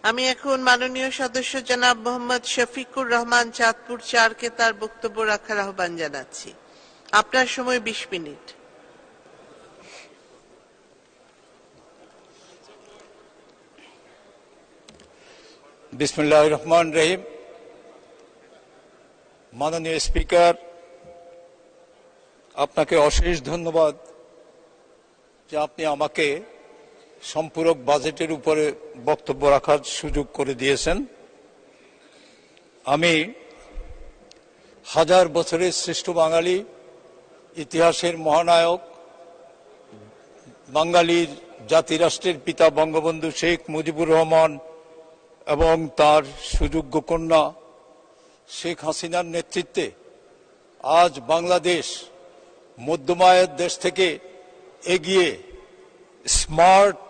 আমি এখন মাননীয় সদস্য জনাব মোহাম্মদ শফিকুর রহমান চাঁদপুর ৪ কে তার বক্তব্য রাখার আহ্বান জানাচ্ছি। আপনার সময় ২০ মিনিট। বিসমিল্লাহির রহমানির রহিম। মাননীয় স্পিকার, আপনাকে অশেষ ধন্যবাদ যে আপনি আমাকে সম্পূরক বাজেটের উপরে বক্তব্য রাখার সুযোগ করে দিয়েছেন। আমি হাজার বছরের শ্রেষ্ঠ বাঙালি, ইতিহাসের মহানায়ক, বাঙালির জাতিরাষ্ট্রের পিতা বঙ্গবন্ধু শেখ মুজিবুর রহমান এবং তার সুযোগ্য কন্যা শেখ হাসিনার নেতৃত্বে আজ বাংলাদেশ মধ্যমায়ের দেশ থেকে এগিয়ে স্মার্ট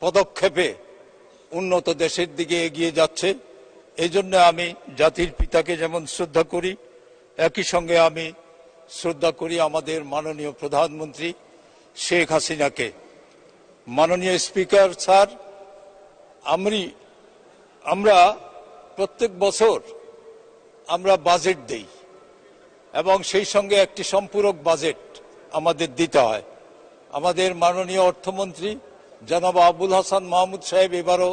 পদক্ষেপে উন্নত দেশের দিকে এগিয়ে যাচ্ছে। এই জন্য আমি জাতির পিতাকে যেমন শ্রদ্ধা করি, একই সঙ্গে আমি শ্রদ্ধা করি আমাদের মাননীয় প্রধানমন্ত্রী শেখ হাসিনাকে। মাননীয় স্পিকার স্যার, আমরা প্রত্যেক বছর আমরা বাজেট দেই এবং সেই সঙ্গে একটি সম্পূরক বাজেট আমাদের দিতে হয়। আমাদের মাননীয় অর্থমন্ত্রী জনাব আবুল হাসান মাহমুদ সাহেব এবারও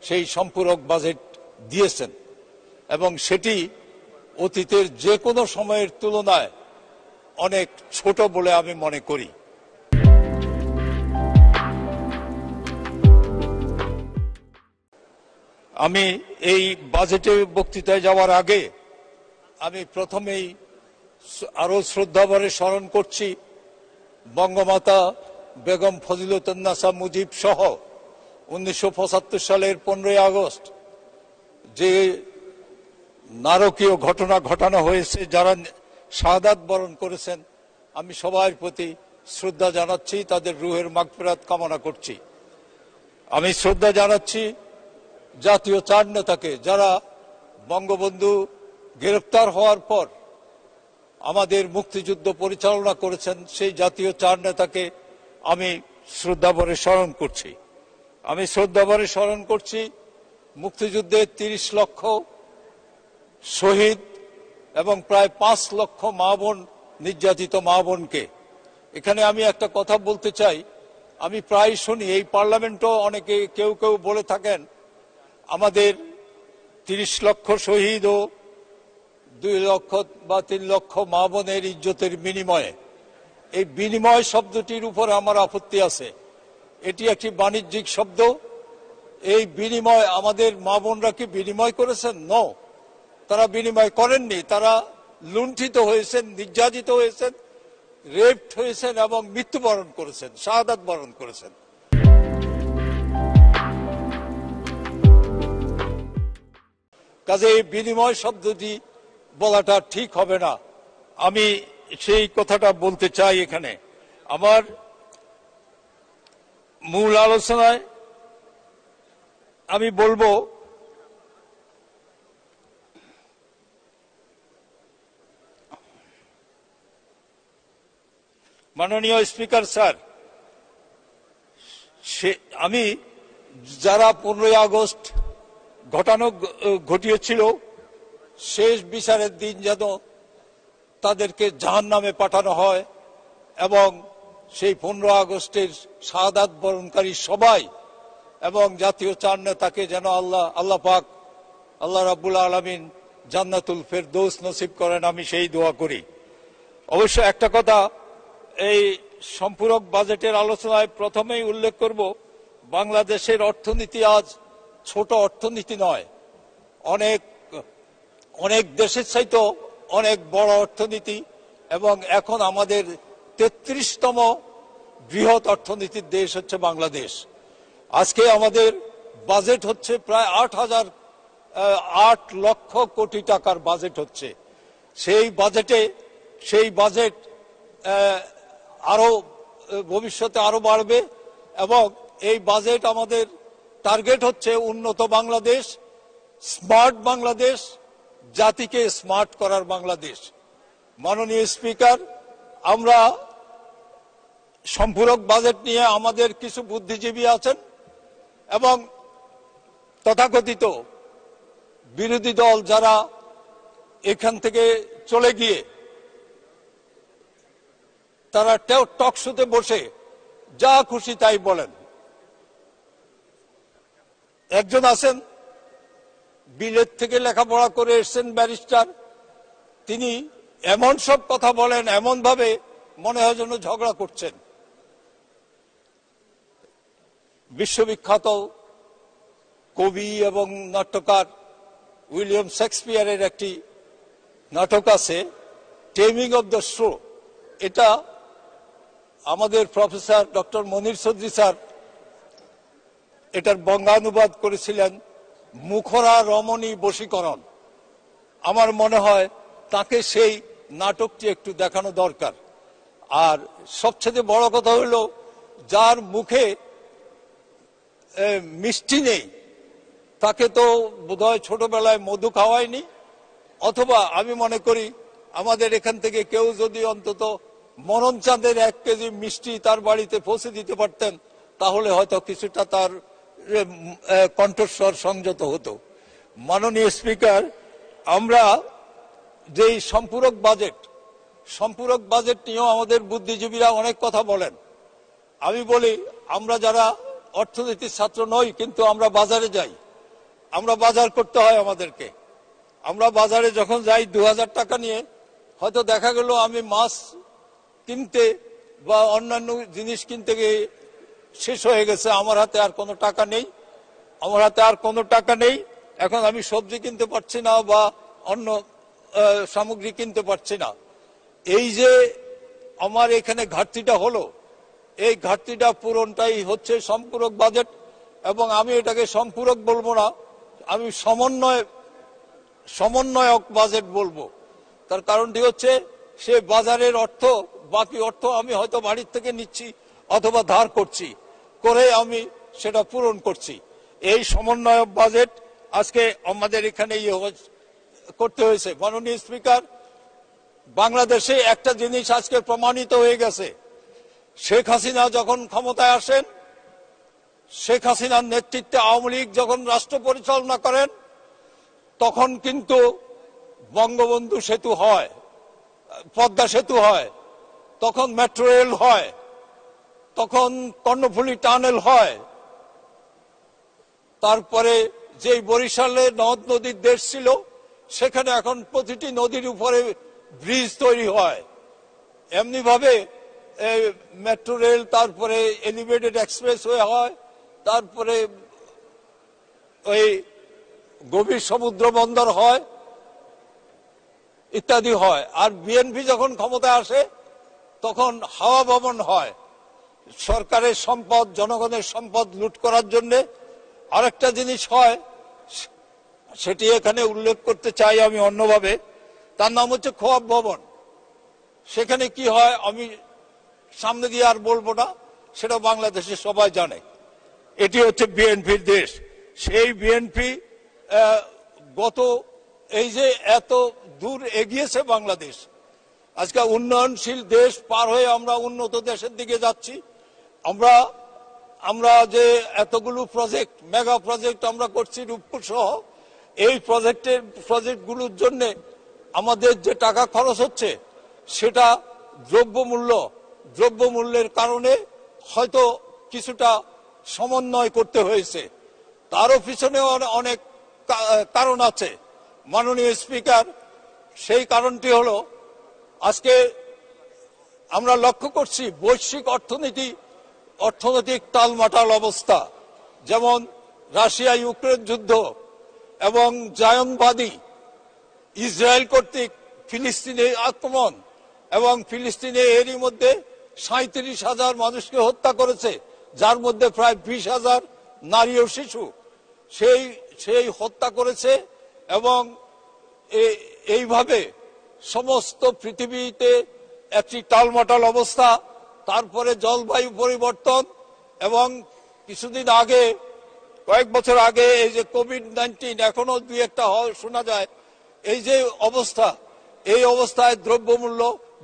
সেই সম্পূরক বাজেট দিয়েছেন এবং সেটি অতীতের যে কোনো সময়ের তুলনায় অনেক ছোট বলে আমি মনে করি। আমি এই বাজেটের বক্তৃতায় যাওয়ার আগে আমি প্রথমেই আরো শ্রদ্ধাভরে স্মরণ করছি বঙ্গমাতা বেগম ফজিলতুন্নেসা মুজিব সহ 1975 সালের 15ই আগস্ট যে নারকীয় ঘটনা ঘটানো হয়েছে, যারা শাহাদাত বরণ করেছেন, আমি সবার প্রতি শ্রদ্ধা জানাচ্ছি, তাদের রুহের মাগফিরাত কামনা করছি। আমি শ্রদ্ধা জানাচ্ছি জাতীয় 4 নেতাকে, যারা বঙ্গবন্ধু গ্রেফতার হওয়ার পর আমাদের মুক্তিযুদ্ধ পরিচালনা করেছেন। সেই জাতীয় 4 নেতাকে আমি শ্রদ্ধাভরে স্মরণ করছি। আমি শ্রদ্ধাভরে স্মরণ করছি মুক্তিযুদ্ধের 30 লক্ষ শহীদ এবং প্রায় 5 লক্ষ মা বোন, নির্যাতিত মা বোনকে। এখানে আমি একটা কথা বলতে চাই, আমি প্রায় শুনি এই পার্লামেন্টও অনেকে কেউ বলে থাকেন আমাদের 30 লক্ষ শহীদ ও 2 লক্ষ বা 3 লক্ষ মা বোনের ইজ্জতের বিনিময়ে। এই বিনিময় শব্দটির উপর আমার আপত্তি আছে। এটি একটি বাণিজ্যিক শব্দ। এই বিনিময়, আমাদের মা বোনরা কি বিনিময় করেছেন? নো, তারা বিনিময় করেননি। তারা লুণ্ঠিত হয়েছেন, নির্যাতিত হয়েছেন, রেপড হয়েছেন এবং মৃত্যুবরণ করেছেন, শাহাদাত বরণ করেছেন। কাজে এই বিনিময় শব্দটি বলাটা ঠিক হবে না। আমি সেই কথাটা বলতে চাই। এখানে আমার মূল আলোচনায় আমি বলবো মাননীয় স্পিকার স্যার, আমি যারা 15ই আগস্ট ঘটিয়েছিল শেষ বিচারের দিন যেন তাদেরকে জাহান্নামে পাঠানো হয় এবং সেই 15 আগস্টের শাহাদাত বরণকারী সবাই এবং জাতীয় 4 নেতাকে যেন আল্লাহ পাক, আল্লাহ রাব্বুল আলামিন জান্নাতুল ফেরদৌস নসিব করেন, আমি সেই দোয়া করি। অবশ্য একটা কথা এই সম্পূরক বাজেটের আলোচনায় প্রথমেই উল্লেখ করব, বাংলাদেশের অর্থনীতি আজ ছোট অর্থনীতি নয়, অনেক দেশের চাইতেও অনেক বড় অর্থনীতি এবং এখন আমাদের 33তম বৃহৎ অর্থনীতির দেশ হচ্ছে বাংলাদেশ। আজকে আমাদের বাজেট হচ্ছে প্রায় 8 লক্ষ কোটি টাকার বাজেট হচ্ছে। সেই বাজেট আরো ভবিষ্যতে আরো বাড়বে এবং এই বাজেট আমাদের টার্গেট হচ্ছে উন্নত বাংলাদেশ, স্মার্ট বাংলাদেশ, জাতিকে স্মার্ট করার বাংলাদেশ। মাননীয় স্পিকার, আমরা সম্পূরক বাজেট নিয়ে আমাদের কিছু বুদ্ধিজীবী আছেন এবং তথাকথিত বিরোধী দল যারা এখান থেকে চলে গিয়ে তারা টক শোতে বসে যা খুশি তাই বলেন। একজন আছেন বিলেত থেকে লেখাপড়া করে এসেছেন, ব্যারিস্টার, তিনি এমন সব কথা বলেন, এমন ভাবে মনে হয় যেন ঝগড়া করছেন। বিশ্ববিখ্যাত কবি এবং নাট্যকার উইলিয়াম শেক্সপিয়ারের একটি নাটক আছে টেমিং অব দ্য শো। এটা আমাদের প্রফেসর ডক্টর মনির চৌধুরী স্যার এটার বঙ্গানুবাদ করেছিলেন মুখরা রমণী বশীকরণ। আমার মনে হয় তাকে সেই নাটকটি একটু দেখানো দরকার। আর সবচেয়ে বড় কথা হলো, যার মুখে মিষ্টি নেই তাকে তো বোধহয় ছোটবেলায় মধু খাওয়ায়নি, অথবা আমি মনে করি আমাদের এখান থেকে কেউ যদি অন্তত মনন চাঁদের 1 কেজি মিষ্টি তার বাড়িতে পৌঁছে দিতে পারতেন, তাহলে হয়তো কিছুটা তার কণ্ঠস্বর সংযত হতো। মাননীয় স্পিকার, আমরা যেই সম্পূরক বাজেট নিয়েও আমাদের বুদ্ধিজীবীরা অনেক কথা বলেন। আমি বলি, আমরা যারা অর্থনীতির ছাত্র নই, কিন্তু আমরা বাজারে যাই, আমরা বাজার করতে হয় আমাদেরকে। আমরা বাজারে যখন যাই 2000 টাকা নিয়ে, হয়তো দেখা গেল আমি মাছ কিনতে বা অন্যান্য জিনিস কিনতে গিয়ে শেষ হয়ে গেছে, আমার হাতে আর কোনো টাকা নেই, এখন আমি সবজি কিনতে পারছি না বা অন্য সামগ্রী কিনতে পারছি না। এই যে আমার এখানে ঘাটতিটা হলো, এই ঘাটতিটা পূরণটাই হচ্ছে সম্পূরক বাজেট। এবং আমি এটাকে সম্পূরক বলবো না, আমি সমন্বয়ক বাজেট বলবো। তার কারণটি হচ্ছে, সে বাজারের বাকি অর্থ আমি হয়তো বাড়ির থেকে নিচ্ছি অথবা ধার করছি, করে আমি সেটা পূরণ করছি। এই সমন্বয়ক বাজেট আজকে আমাদের এখানে করতে হয়েছে। মাননীয় স্পিকার, বাংলাদেশে একটা জিনিস আজকে প্রমাণিত হয়ে গেছে, শেখ হাসিনা যখন ক্ষমতায় আসেন, শেখ হাসিনার নেতৃত্বে আওয়ামী লীগ যখন রাষ্ট্র পরিচালনা করেন, তখন কিন্তু বঙ্গবন্ধু সেতু হয়, পদ্মা সেতু হয়, তখন মেট্রো রেল হয়, তখন কর্ণফুলী টানেল হয়, তারপরে যে বরিশালে নদ নদীর দেশ ছিল, সেখানে এখন প্রতিটি নদীর উপরে ব্রিজ তৈরি হয়। এমনি ভাবে মেট্রো রেল, তারপরে এলিভেটেড এক্সপ্রেসওয়ে হয়, তারপরে ওই গভীর সমুদ্র বন্দর হয়, ইত্যাদি হয়। আর বিএনপি যখন ক্ষমতায় আসে, তখন হাওয়া ভবন হয়, সরকারের সম্পদ, জনগণের সম্পদ লুট করার জন্য। আরেকটা জিনিস হয়, সেটি এখানে উল্লেখ করতে চাই আমি অন্যভাবে, তার নাম হচ্ছে খোয়াব ভবন। সেখানে কি হয় আমি সামনে দিয়ে আর বলবো না, সেটা বাংলাদেশে সবাই জানে। এটি হচ্ছে বিএনপির দেশ। সেই বিএনপি গত এই যে এত দূর এগিয়েছে বাংলাদেশ, আজকে উন্নয়নশীল দেশ পার হয়ে আমরা উন্নত দেশের দিকে যাচ্ছি। আমরা যে এতগুলো প্রজেক্ট, মেগা প্রজেক্ট আমরা করছি রূপপুর সহ, এই প্রজেক্টগুলোর জন্য আমাদের যে টাকা খরচ হচ্ছে, সেটা দ্রব্যমূল্যের কারণে হয়তো কিছুটা সমন্বয় করতে হয়েছে। তারও পিছনে অনেক কারণ আছে। মাননীয় স্পিকার, সেই কারণটি হলো, আজকে আমরা লক্ষ্য করছি বৈশ্বিক অর্থনৈতিক টালমাটাল অবস্থা, যেমন রাশিয়া ইউক্রেন যুদ্ধ এবং জায়নবাদী ইসরায়েল কর্তৃক ফিলিস্তিনে আক্রমণ, এবং ফিলিস্তিনে এরই মধ্যে 37,000 মানুষকে হত্যা করেছে, যার মধ্যে প্রায় 20,000 নারী ও শিশু সেই হত্যা করেছে। এবং এইভাবে সমস্ত পৃথিবীতে একটি টালমাটাল অবস্থা। তারপরে জলবায়ু পরিবর্তন, এবং কিছুদিন আগে, কয়েক বছর আগে এই যে কোভিড-19, এখনো 2-1টা শোনা যায়। এই যে অবস্থা, এই অবস্থায় দ্রব্যমূল্য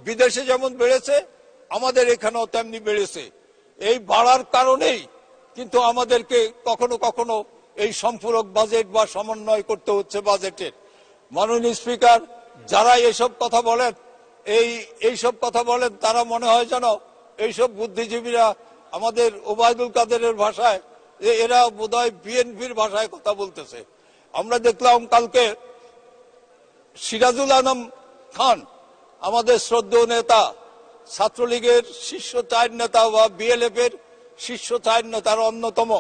বিদেশে যেমন বেড়েছে, আমাদের এখানেও তেমনি বেড়েছে। এই বাড়ার কারণেই কিন্তু আমাদেরকে কখনো কখনো এই সম্পূরক বাজেট বা সমন্বয় করতে হচ্ছে বাজেটের। মাননীয় স্পিকার, যারা এইসব কথা বলেন এইসব কথা বলেন তারা মনে হয় যেন এইসব বুদ্ধিজীবীরা আমাদের ওবায়দুল কাদেরের ভাষায়, এরা বোধহয় বিএনপির ভাষায় কথা বলতেছে। আমরা দেখলাম কালকে সিরাজুল আলম খান, আমাদের শ্রদ্ধেয় নেতা, ছাত্রলীগের শীর্ষ 4 নেতা বা বিএলএফ এর শীর্ষ 4 নেতার অন্যতম,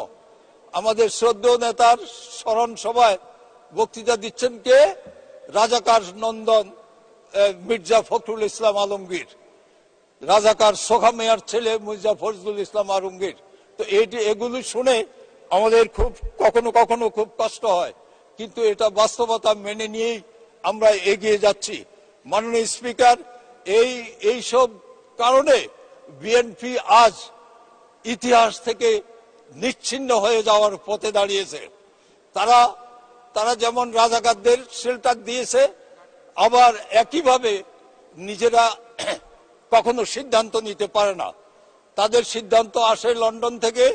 আমাদের শ্রদ্ধেয় নেতার স্মরণ সভায় বক্তৃতা দিচ্ছেন কে? রাজাকার নন্দন মির্জা ফখরুল ইসলাম আলমগীর, রাজাকার সোখা মেয়ার ছেলে মির্জা ফজলুল ইসলাম আলমগীর। তো এগুলো শুনে আমাদের খুব কখনো কখনো খুব কষ্ট হয়, কিন্তু এটা বাস্তবতা মেনে নিয়েই আমরা এগিয়ে যাচ্ছি। মাননীয় স্পিকার, এইসব কারণে বিএনপি আজ ইতিহাস থেকে নিচ্ছিন্ন হয়ে যাওয়ার পথে দাঁড়িয়েছে। তারা যেমন রাজাকারদের শেল্টার দিয়েছে, আবার একইভাবে নিজেরা কখনো সিদ্ধান্ত নিতে পারে না। তাদের সিদ্ধান্ত আসে লন্ডন থেকে,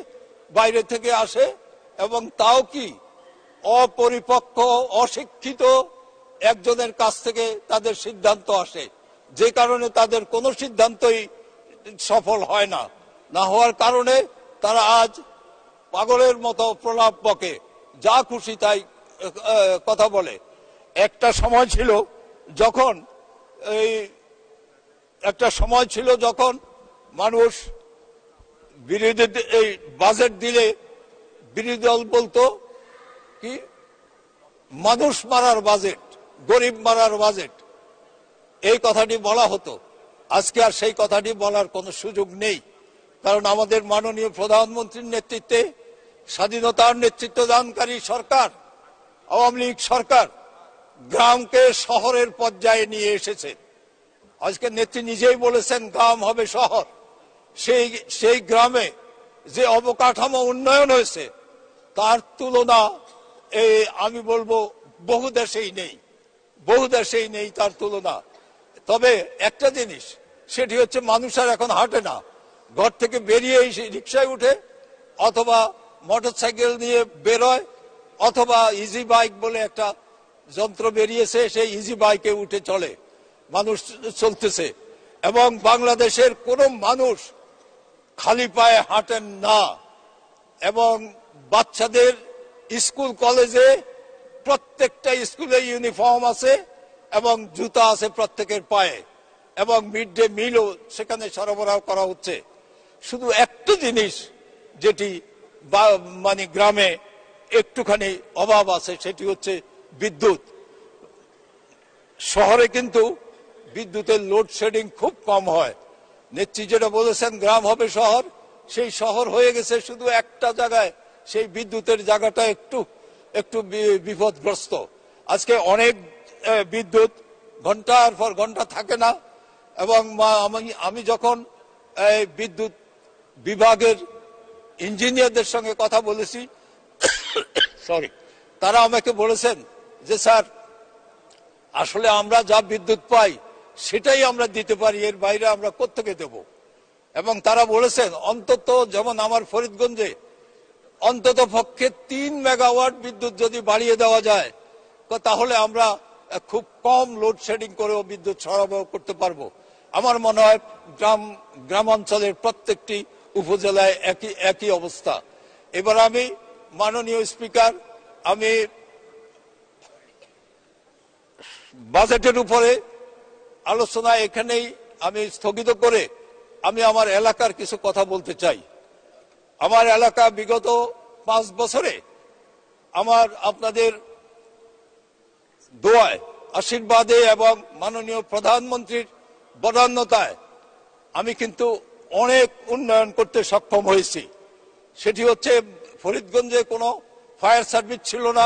বাইরে থেকে আসে, এবং তাও কি অপরিপক্ক অশিক্ষিত একজনের কাছ থেকে তাদের সিদ্ধান্ত আসে, যে কারণে তাদের কোনো সিদ্ধান্তই সফল হয় না। না হওয়ার কারণে তারা আজ পাগলের মতো প্রলাপ বকে, যা খুশি তাই কথা বলে। একটা সময় ছিল যখন মানুষ এই বাজেট দিলে বিরোধী দল বলতো কি, মানুষ মারার বাজেট, গরিব মারার বাজেট, এই কথাটি বলা হতো। আজকে আর সেই কথাটি বলার কোনো সুযোগ নেই, কারণ আমাদের মাননীয় প্রধানমন্ত্রীর নেতৃত্বে স্বাধীনতার নেতৃত্ব দানকারী সরকার, আওয়ামী লীগ সরকার, গ্রামকে শহরের পর্যায়ে নিয়ে এসেছে। আজকে নেত্রী নিজেই বলেছেন গ্রাম হবে শহর। সেই গ্রামে যে অবকাঠামো উন্নয়ন হয়েছে তার তুলনা আমি বলবো বহু দেশেই নেই তার তুলনা। তবে একটা জিনিস, সেটি হচ্ছে মানুষ আর এখন হাঁটে না, ঘর থেকে বেরিয়ে রিক্সায় উঠে অথবা মোটরসাইকেল নিয়ে বেরোয়, অথবা ইজি বাইক বলে একটা যন্ত্র বেরিয়েছে, সেই ইজি বাইকে উঠে চলে, মানুষ চলতেছে। এবং বাংলাদেশের কোনো মানুষ খালি পায়ে হাঁটেন না। এবং বাচ্চাদের স্কুল কলেজে প্রত্যেকটা স্কুলে ইউনিফর্ম আছে এবং জুতা আছে প্রত্যেকের পায়ে, এবং মিড ডে মিলও সেখানে সরবরাহ করা হচ্ছে। শুধু একটা জিনিস যেটি মানে গ্রামে একটুখানি অভাব আছে, সেটি হচ্ছে বিদ্যুৎ। শহরে কিন্তু বিদ্যুতের লোডশেডিং খুব কম হয়। নেত্রী যেটা বলেছেন গ্রাম হবে শহর, সেই শহর হয়ে গেছে শুধু একটা জায়গায়, সেই বিদ্যুতের জায়গাটা একটু বিপদগ্রস্ত। আজকে অনেক বিদ্যুৎ ঘন্টার পর ঘন্টা থাকে না। এবং আমি যখন বিদ্যুৎ বিভাগের ইঞ্জিনিয়ারদের সঙ্গে কথা বলেছি, তারা আমাকে বলেছেন যে স্যার, আসলে আমরা যা বিদ্যুৎ পাই সেটাই আমরা দিতে পারি, এর বাইরে আমরা কোত্থেকে দেব। এবং তারা বলেছেন অন্তত, যেমন আমার ফরিদগঞ্জে অন্তত পক্ষে 3 মেগাওয়াট বিদ্যুৎ যদি বাড়িয়ে দেওয়া যায়, তাহলে আমরা খুব কম লোডশেডিং করেও বিদ্যুৎ সরবরাহ করতে পারবো। আমার মনে হয় গ্রামাঞ্চলের প্রত্যেকটি উপজেলায় একই অবস্থা। এবার আমি মাননীয় স্পিকার, আমি বাজেটের উপরে আলোচনা এখানেই আমি স্থগিত করে আমি আমার এলাকার কিছু কথা বলতে চাই। আমার এলাকা বিগত 5 বছরে আপনাদের দোয়ায়, আশীর্বাদে এবং মাননীয় প্রধানমন্ত্রীর বদান্যতায় আমি কিন্তু অনেক উন্নয়ন করতে সক্ষম হয়েছি। সেটি হচ্ছে, ফরিদগঞ্জে কোনো ফায়ার সার্ভিস ছিল না,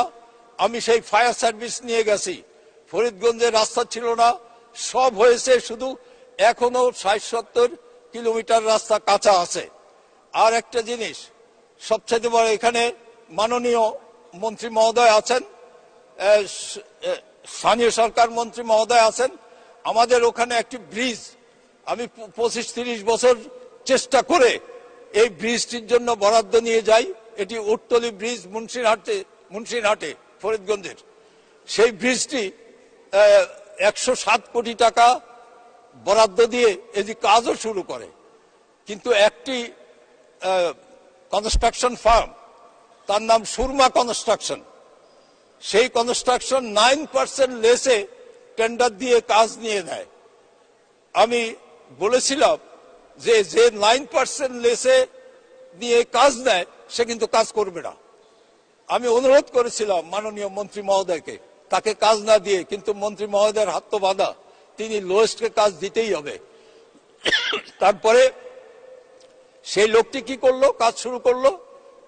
আমি সেই ফায়ার সার্ভিস নিয়ে গেছি। ফরিদগঞ্জে রাস্তা ছিল না, সব হয়েছে, শুধু এখনো 60-70 কিলোমিটার রাস্তা কাঁচা আছে। আর একটা জিনিস সবচেয়ে বড়, এখানে মাননীয় মন্ত্রী মহোদয় আছেন, স্থানীয় সরকার মন্ত্রী মহোদয় আছেন, আমাদের ওখানে একটি ব্রিজ আমি 25-30 বছর চেষ্টা করে এই ব্রিজটির জন্য বরাদ্দ নিয়ে যাই, এটি উটতলি ব্রিজ মুন্সিরহাটে ফরিদগঞ্জের। সেই ব্রিজটি 107 কোটি টাকা বরাদ্দ দিয়ে এটি কাজও শুরু করে, কিন্তু একটি কনস্ট্রাকশন ফার্ম, তার নাম সুরমা কনস্ট্রাকশন, সেই কনস্ট্রাকশন 9% লেসে টেন্ডার দিয়ে কাজ নিয়ে নেয়। আমি বলেছিলাম যে 9% লেসে নিয়ে কাজ নেয় সে কিন্তু কাজ করবে না। আমি অনুরোধ করেছিলাম মাননীয় মন্ত্রী মহোদয়কে তাকে কাজ না দিয়ে, কিন্তু মন্ত্রী মহোদয়ের হাত তো বাঁধা, তিনি লোয়েস্টকে কাজ দিতেই হবে। তারপরে সেই লোকটি কি করলো, কাজ শুরু করলো,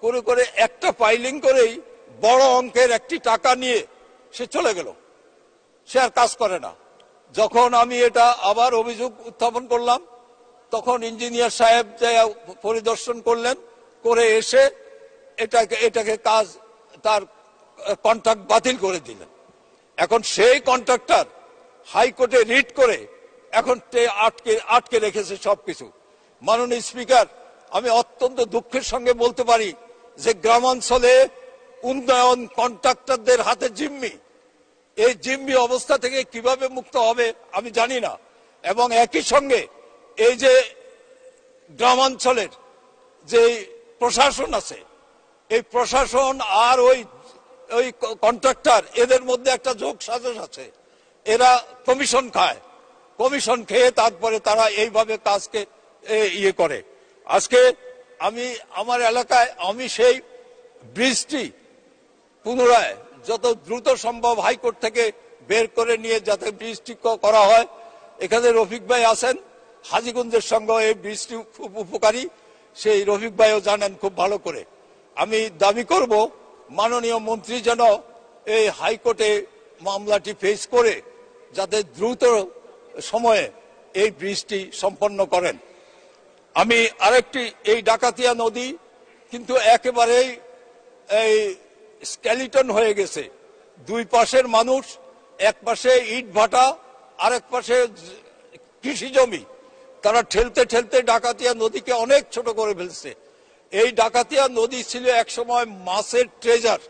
করে করে একটা ফাইলিং করেই বড় অঙ্কের একটি টাকা নিয়ে সে চলে গেল, সে আর কাজ করে না। যখন আমি এটা আবার অভিযোগ উত্থাপন করলাম, তখন ইঞ্জিনিয়ার সাহেব পরিদর্শন করলেন, করে এসে এটাকে কাজ তার কন্ট্রাক্ট বাতিল করে দিলেন। এখন সেই কন্ট্রাক্টর হাইকোর্টে রিট করে এখন আটকে রেখেছে সবকিছু। মাননীয় স্পিকার, আমি অত্যন্ত দুঃখের সঙ্গে বলতে পারি যে গ্রামাঞ্চলে উন্নয়ন কন্ট্রাক্টরদের হাতে জিম্মি, এই জিম্মি অবস্থা থেকে কিভাবে মুক্ত হবে আমি জানি না। এবং একই সঙ্গে এই যে গ্রামাঞ্চলের যে প্রশাসন আছে, এই প্রশাসন আর ওই কন্ট্রাক্টর, এদের মধ্যে একটা যোগ সাজস আছে। এরা কমিশন খায়, কমিশন খেয়ে তারপরে তারা এইভাবে কাজকে ইয়ে করে। আজকে আমি আমার এলাকায় আমি সেই ব্রিজটি পুনরায় যত দ্রুত সম্ভব হাইকোর্ট থেকে বের করে নিয়ে যাতে ব্রিজটি করা হয়। এখানে রফিক ভাই আছেন, হাজীগঞ্জের সঙ্গে এই ব্রিজটি খুব উপকারী, সেই রফিক ভাইও জানেন খুব ভালো করে। আমি দাবি করব মাননীয় মন্ত্রী যেন এই হাইকোর্টে মামলাটি ফেস করে যাতে দ্রুত সময়ে এই ব্রিজটি সম্পন্ন করেন। আমি আরেকটি, এই ডাকাতিয়া নদী কিন্তু একেবারেই এই স্কেলিটন হয়ে গেছে। দুই পাশের মানুষ, এক পাশে ইট ভাটা, আরেক পাশে কৃষি জমি, তারা ঠেলতে ঠেলতে ডাকাতিয়া নদীকে অনেক ছোট করে ফেলছে। এই ডাকাতিয়া নদী ছিল একসময় মাছের ট্রেজার,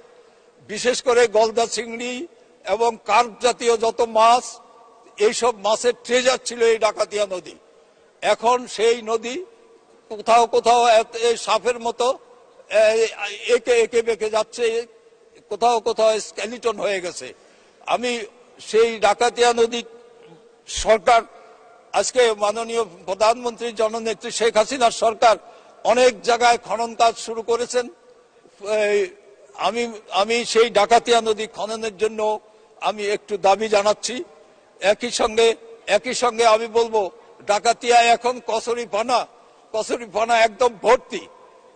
বিশেষ করে গলদা চিংড়ি এবং কার্প জাতীয় যত মাছ, এইসব মাছের ট্রেজার ছিল এই ডাকাতিয়া নদী। এখন সেই নদী কোথাও কোথাও সাপের মতো একে একে বেঁকে যাচ্ছে, কোথাও কোথাও স্কেলিটন হয়ে গেছে। আমি সেই ডাকাতিয়া নদী সরকার, আজকে মাননীয় প্রধানমন্ত্রী জননেত্রী শেখ হাসিনার সরকার অনেক জায়গায় খনন কাজ শুরু করেছেন। আমি সেই ডাকাতিয়া নদী খননের জন্য আমি একটু দাবি জানাচ্ছি। একই সঙ্গে আমি বলবো ডাকাতিয়া এখন কচুরিপানা একদম ভর্তি,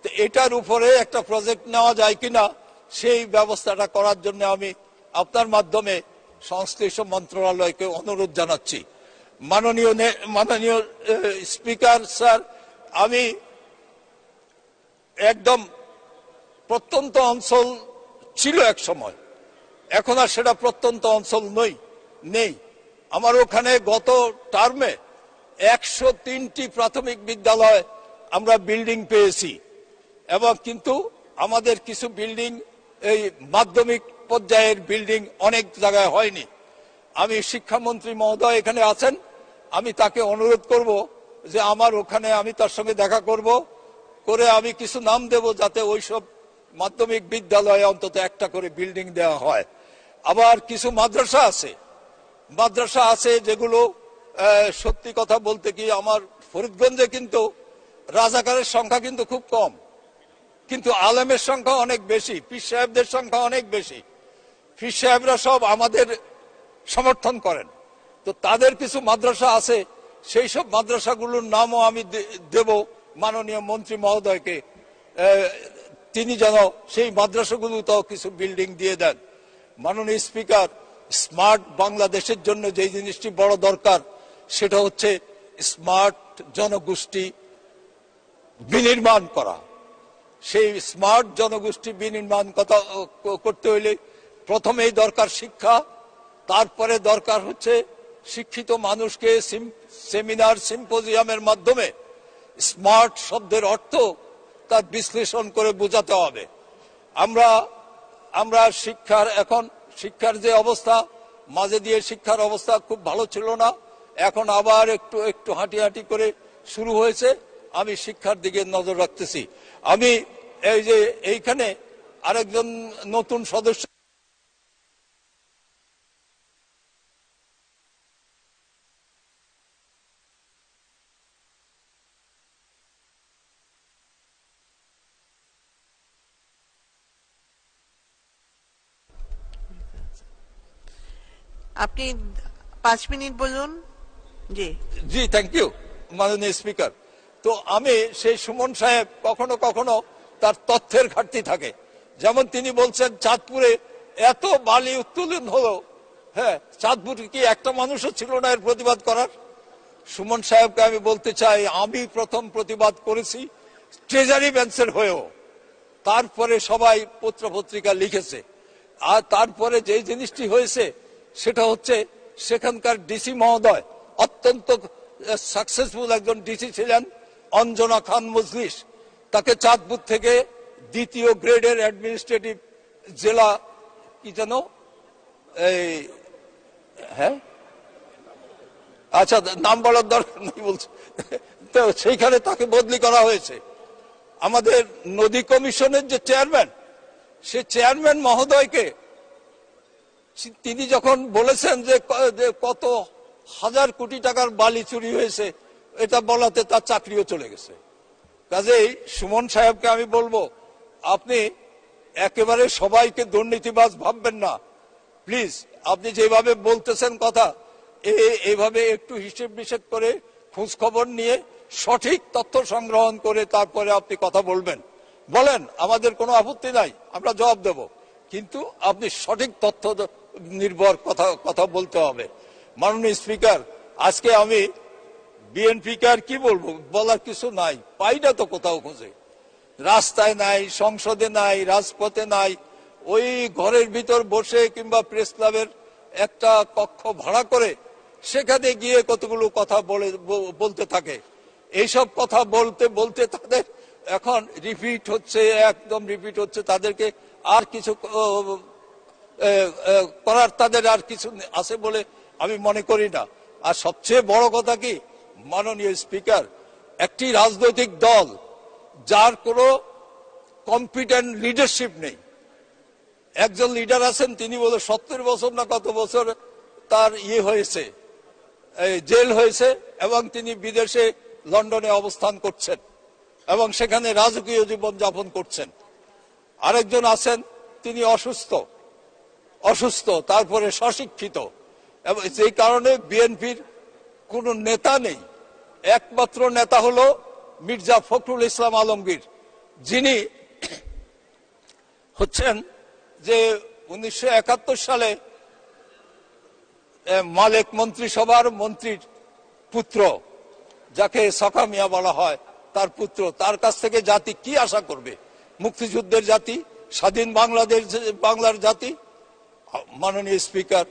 তো এটার উপরে একটা প্রজেক্ট নেওয়া যায় কিনা সেই ব্যবস্থাটা করার জন্য আমি আপনার মাধ্যমে সংশ্লিষ্ট মন্ত্রণালয়কে অনুরোধ জানাচ্ছি। মাননীয় স্পিকার স্যার, আমি একদম প্রত্যন্ত অঞ্চল ছিল এক সময়, এখন আর সেটা প্রত্যন্ত অঞ্চল নেই। আমার ওখানে গত টার্মে 103টি প্রাথমিক বিদ্যালয় আমরা বিল্ডিং পেয়েছি, এবং কিন্তু আমাদের কিছু বিল্ডিং, এই মাধ্যমিক পর্যায়ের বিল্ডিং অনেক জায়গায় হয়নি। আমি শিক্ষামন্ত্রী মহোদয় এখানে আছেন, আমি তাকে অনুরোধ করব যে আমার ওখানে আমি তার সঙ্গে দেখা করে আমি কিছু নাম দেব যাতে ওইসব মাধ্যমিক বিদ্যালয়ে অন্তত একটা করে বিল্ডিং দেওয়া হয়। আবার কিছু মাদ্রাসা আছে যেগুলো সত্যি কথা বলতে কি আমার ফরিদগঞ্জে কিন্তু রাজাকারের সংখ্যা কিন্তু খুব কম, কিন্তু আলেমের সংখ্যা অনেক বেশি, পীর সাহেবদের সংখ্যা অনেক বেশি। পীর সাহেবরা সব আমাদের সমর্থন করেন, তো তাদের কিছু মাদ্রাসা আছে, সেই সব মাদ্রাসাগুলোর নামও আমি দেব মাননীয় মন্ত্রী মহোদয়কে, তিনি যেন সেই মাদ্রাসাগুলোতেও কিছু বিল্ডিং দিয়ে দেন। মাননীয় স্পিকার, স্মার্ট বাংলাদেশের জন্য যে জিনিসটি বড় দরকার সেটা হচ্ছে স্মার্ট জনগোষ্ঠী বিনির্মাণ করা। সেই স্মার্ট জনগোষ্ঠী বিনির্মাণ করতে হইলে প্রথমেই দরকার শিক্ষা, তারপরে দরকার হচ্ছে শিক্ষিত মানুষকে সেমিনার সিম্পোজিয়ামের মাধ্যমে স্মার্ট শব্দের অর্থ তার বিশ্লেষণ করে বোঝাতে হবে। আমরা আমরা শিক্ষার যে অবস্থা, মাঝে দিয়ে শিক্ষার অবস্থা খুব ভালো ছিল না, এখন আবার একটু একটু হাঁটি করে শুরু হয়েছে। আমি শিক্ষার দিকে নজর রাখতেছি। আমি এই যে এইখানে আরেকজন নতুন সদস্য আপনি 5 মিনিট বলুন। জি জি, থ্যাংক ইউ মাননীয় স্পিকার। তো আমি সেই সুমন সাহেব কখনো কখনো তার তথ্যের ঘাটতি থাকে। যেমন তিনি বলছেন চাঁদপুরে এত বালি উত্তোলন হলো, হ্যাঁ, চাঁদপুর কি একটা মানুষও ছিল না এর প্রতিবাদ করার? সুমন সাহেবকে আমি বলতে চাই, আমি প্রথম প্রতিবাদ করেছি ট্রেজারি বেঞ্চের হয়েও, তারপরে সবাই পত্র পত্রিকা লিখেছে। আর তারপরে যে জিনিসটি হয়েছে সেটা হচ্ছে সেখানকার ডিসি মহোদয় অত্যন্ত সাকসেসফুল একজন ডিসি ছিলেন, অঞ্জনা খান মজলিস। তাকে চাঁদপুর থেকে 2য় গ্রেডের অ্যাডমিনিস্ট্রেটিভ জেলা কি যেন এই হ্যাঁ আচ্ছা নাম বলার দরকার নেই বলছে, তো সেইখানে তাকে বদলি করা হয়েছে। আমাদের নদী কমিশনের যে চেয়ারম্যান, সে চেয়ারম্যান মহোদয়কে তিনি যখন বলেছেন যে কত হাজার কোটি টাকার বালি চুরি হয়েছে, এটা বলাতে তার চাকরিও চলে গেছে। কাজেই সুমন সাহেবকে আমি বলবো, আপনি একেবারে সবাইকে দুর্নীতিবাজ ভাববেন না প্লিজ। আপনি যেভাবে বলতেছেন কথা, এইভাবে একটু হিসেব নিষেধ করে খোঁজ খবর নিয়ে সঠিক তথ্য সংগ্রহণ করে তারপরে আপনি কথা বলবেন, বলেন, আমাদের কোনো আপত্তি নাই, আমরা জবাব দেব, কিন্তু আপনি সঠিক তথ্য নির্ভর কথা বলতে হবে। মাননীয় স্পিকার, আজকে আমি বিএনপিকে আর কি বলবো, বলার কিছু নাই, পাই না তো কোথাও খুঁজে, রাস্তায় নাই, সংসদে নাই, রাজপথে নাই, ওই ঘরের ভিতর বসে কিংবা প্রেস ক্লাবের একটা কক্ষ ভাড়া করে সেখানে গিয়ে কতগুলো কথা বলতে থাকে। এইসব কথা বলতে বলতে তাদের এখন রিপিট হচ্ছে, একদম রিপিট হচ্ছে, তাদেরকে আর কিছু করার তাদের আর কিছু আছে বলে আমি মনে করি না। আর সবচেয়ে বড় কথা কি মাননীয় স্পিকার, একটি রাজনৈতিক দল যার কোনো কম্পিটেন্ট লিডারশিপ নেই, একজন লিডার আছেন তিনি বলে 70 বছর না কত বছর তার হয়েছে, জেল হয়েছে, এবং তিনি বিদেশে লন্ডনে অবস্থান করছেন এবং সেখানে রাজকীয় জীবন যাপন করছেন। আরেকজন আছেন তিনি অসুস্থ তারপরে স্বশিক্ষিত, এবং সেই কারণে বিএনপির কোনো নেতা নেই। একমাত্র নেতা হলো মির্জা ফখরুল ইসলাম আলমগীর, যিনি হচ্ছেন যে 1971 সালে মালেক মন্ত্রিসভার মন্ত্রীর পুত্র, যাকে সখা মিয়া বলা হয়, তার পুত্র। তার কাছ থেকে জাতি কি আশা করবে? মুক্তিযুদ্ধের জাতি, স্বাধীন বাংলার জাতি। মাননীয় স্পিকার,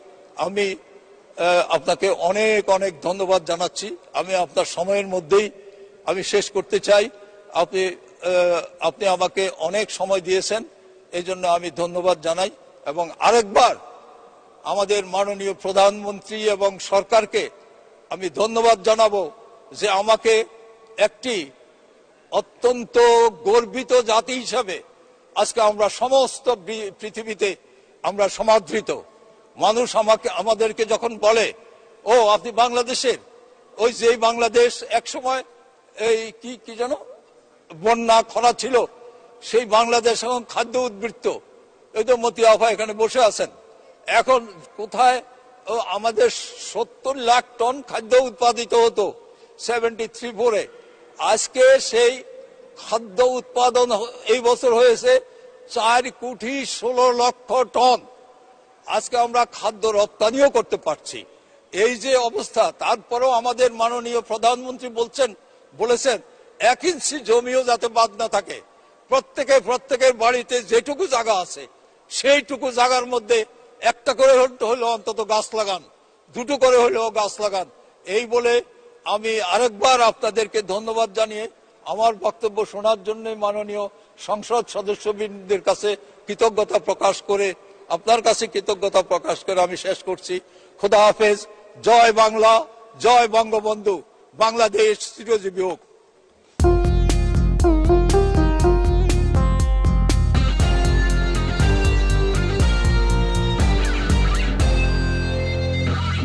আমি আপনাকে অনেক অনেক ধন্যবাদ জানাচ্ছি। আমি আপনার সময়ের মধ্যেই আমি শেষ করতে চাই। আপনি আমাকে অনেক সময় দিয়েছেন, এই জন্য আমি ধন্যবাদ জানাই। এবং আরেকবার আমাদের মাননীয় প্রধানমন্ত্রী এবং সরকারকে আমি ধন্যবাদ জানাবো যে আমাকে একটি অত্যন্ত গর্বিত জাতি হিসাবে আজকে আমরা সমস্ত পৃথিবীতে আমরা সমাদৃত। মানুষ আমাদেরকে যখন বলে, ও আপনি বাংলাদেশের, ওই যে বাংলাদেশ একসময় এই কি যেন বন্যা খরা ছিল, সেই বাংলাদেশ এখন খাদ্য উদ্বৃত্ত। এই তো মতি আফা এখানে বসে আছেন, এখন কোথায় আমাদের 70 লাখ টন খাদ্য উৎপাদিত হতো 73-4-এ, আজকে সেই খাদ্য উৎপাদন এই বছর হয়েছে 4,16,00,000 টন। আজকে আমরা খাদ্য রপ্তানিও করতে পারছি। এই যে অবস্থা, তারপরেও আমাদের মাননীয় প্রধানমন্ত্রী বলেছেন 1 ইঞ্চি জমিও যাতে বাদ না থাকে, প্রত্যেকের বাড়িতে যেটুকু জায়গা আছে সেইটুকু জায়গার মধ্যে একটা করে হলেও অন্তত গাছ লাগান, 2টো করে হলেও গাছ লাগান। এই বলে আমি আরেকবার আপনাদেরকে ধন্যবাদ জানিয়ে আমার বক্তব্য শোনার জন্য মাননীয় সংসদ সদস্যবৃন্দের কাছে কৃতজ্ঞতা প্রকাশ করে, আপনার কাছে কৃতজ্ঞতা প্রকাশ করে আমি শেষ করছি। খোদা হাফেজ। জয় বাংলা, জয় বঙ্গবন্ধু। বাংলাদেশ চিরজীবী হোক।